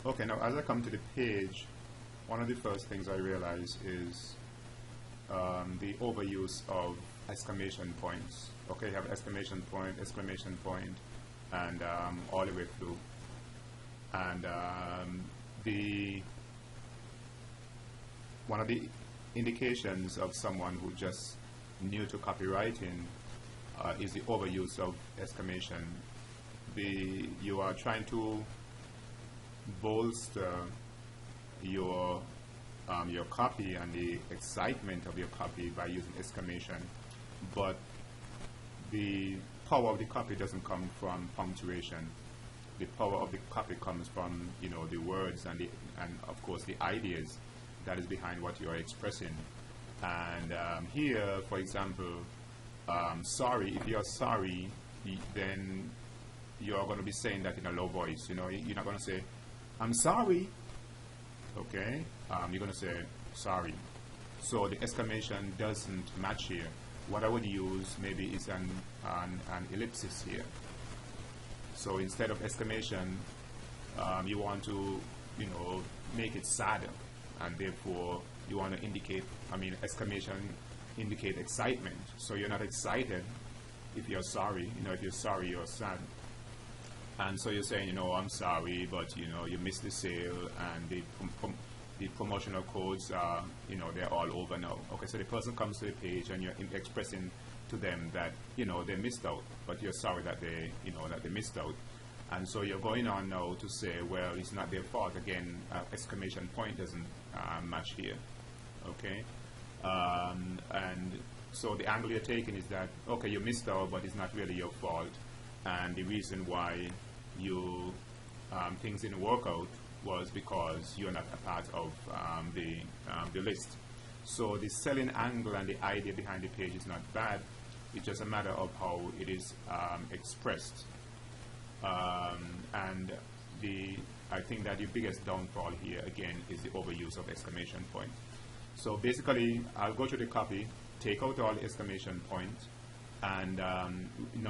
Okay, now as I come to the page, one of the first things I realize is the overuse of exclamation points. Okay, you have exclamation point, and all the way through. And one of the indications of someone who just new to copywriting is the overuse of exclamation. You are trying to bolster your copy and the excitement of your copy by using exclamation, but the power of the copy doesn't come from punctuation. The power of the copy comes from the words and of course the ideas that is behind what you are expressing. And here, for example, sorry. If you're sorry, then you are going to be saying that in a low voice. You're not going to say, "I'm sorry." Okay, you're going to say sorry. So the exclamation doesn't match here. What I would use maybe is an ellipsis here. So instead of exclamation, you want to make it sadder, and therefore you want to indicate, exclamation indicate excitement. So you're not excited if you're sorry. If you're sorry, you're sad. And so you're saying, I'm sorry, but you missed the sale, and the promotional codes are, they're all over now. Okay, so the person comes to the page and you're expressing to them that, they missed out, but you're sorry that they missed out. And so you're going on now to say, well, it's not their fault. Again, exclamation point doesn't match here. Okay, and so the angle you're taking is that, okay, you missed out, but it's not really your fault. And the reason why things didn't work out was because you're not a part of the list. So the selling angle and the idea behind the page is not bad. It's just a matter of how it is expressed. And I think that the biggest downfall here again is the overuse of exclamation point. So basically, I'll go through the copy, take out all the exclamation points, and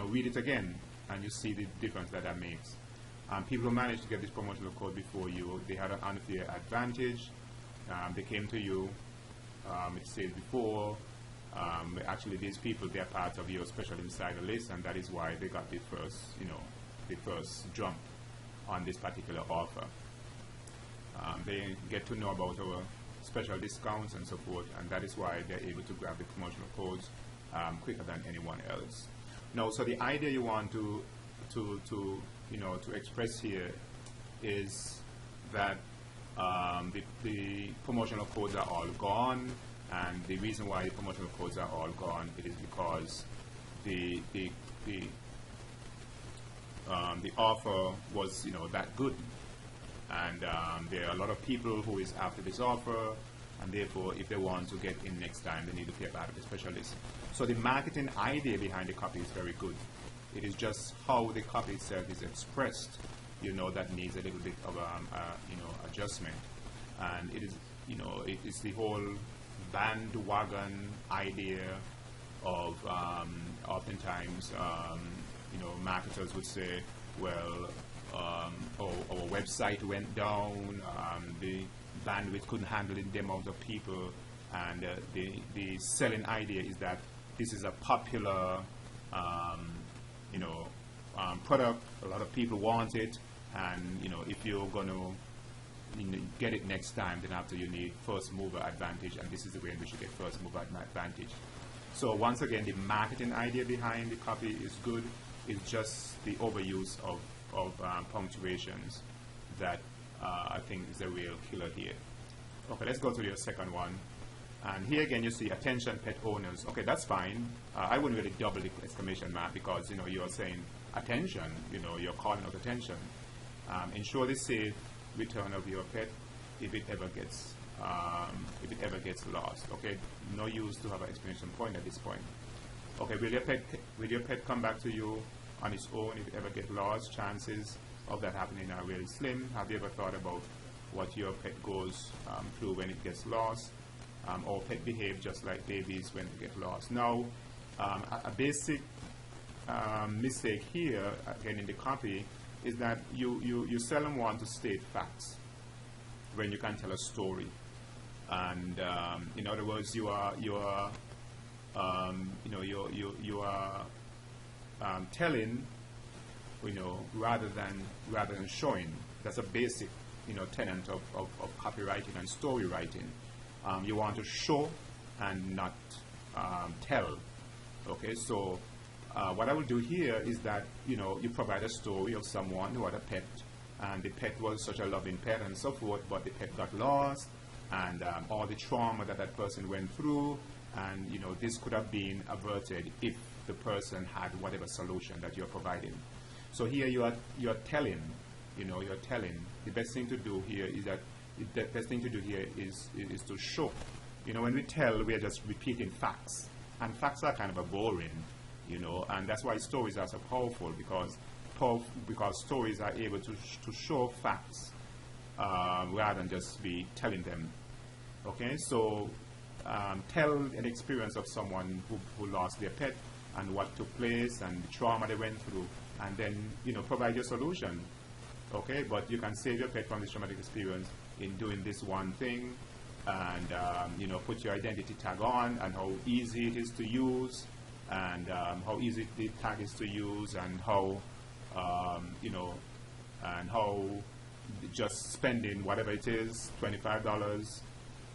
read it again, and you see the difference that makes. People who managed to get this promotional code before you, they had an unfair advantage. They came to you. It says before. Actually, these people, they're part of your special insider list, and that is why they got the first jump on this particular offer. They get to know about our special discounts and so forth, and that is why they're able to grab the promotional codes quicker than anyone else. Now, so the idea you want to express here is that the promotional codes are all gone, and the reason why the promotional codes are all gone, it is because the offer was that good, and there are a lot of people who is after this offer, and therefore if they want to get in next time, they need to be a part of the specialist. So the marketing idea behind the copy is very good. It is just how the copy itself is expressed, that needs a little bit of adjustment. And it is it is the whole bandwagon idea of oftentimes marketers would say, well, our website went down, the bandwidth couldn't handle the amount of people, and the selling idea is that this is a popular product, a lot of people want it, and if you're going to get it next time, then after you need first mover advantage, and this is the way in which you get first mover advantage. So once again, the marketing idea behind the copy is good. It's just the overuse of punctuations that I think is the real killer here. Okay, let's go to your second one. And here again you see attention pet owners. Okay, that's fine. I wouldn't really double the exclamation mark because you're saying attention, you're calling out attention. Ensure the safe return of your pet if it ever gets lost. Okay, no use to have an exclamation point at this point. Okay, will your pet come back to you on its own if it ever gets lost? Chances of that happening are really slim. Have you ever thought about what your pet goes through when it gets lost? Or pet behave just like babies when they get lost. Now, a basic mistake here, again in the copy, is that you seldom want to state facts. when you can tell a story. And in other words, you are telling, rather than showing. That's a basic, tenet of copywriting and story writing. You want to show and not tell. Okay, so what I will do here is that you provide a story of someone who had a pet, and the pet was such a loving pet and so forth, but the pet got lost, and all the trauma that person went through, and this could have been averted if the person had whatever solution that you're providing. So here you're telling. You're telling. The best thing to do here is to show. When we tell, we are just repeating facts, and facts are kind of boring, and that's why stories are so powerful, because stories are able to show facts rather than just be telling them. Okay, so tell an experience of someone who lost their pet and what took place and the trauma they went through, and then provide your solution. Okay, but you can save your pet from this traumatic experience in doing this one thing, and put your identity tag on, and how easy it is to use, and how easy the tag is to use, and how and how just spending whatever it is, $25,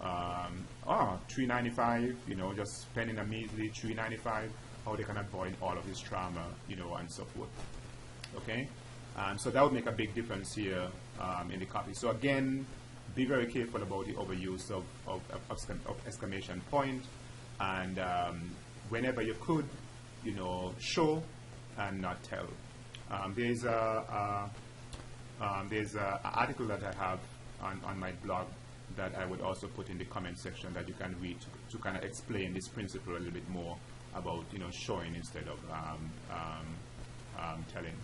$3.95, just spending a measly $3.95, how they can avoid all of this trauma, and so forth. Okay, so that would make a big difference here in the copy. So again, be very careful about the overuse of exclamation point, and whenever you could, show and not tell. There's an article that I have on my blog that I would also put in the comment section that you can read to kind of explain this principle a little bit more about showing instead of telling.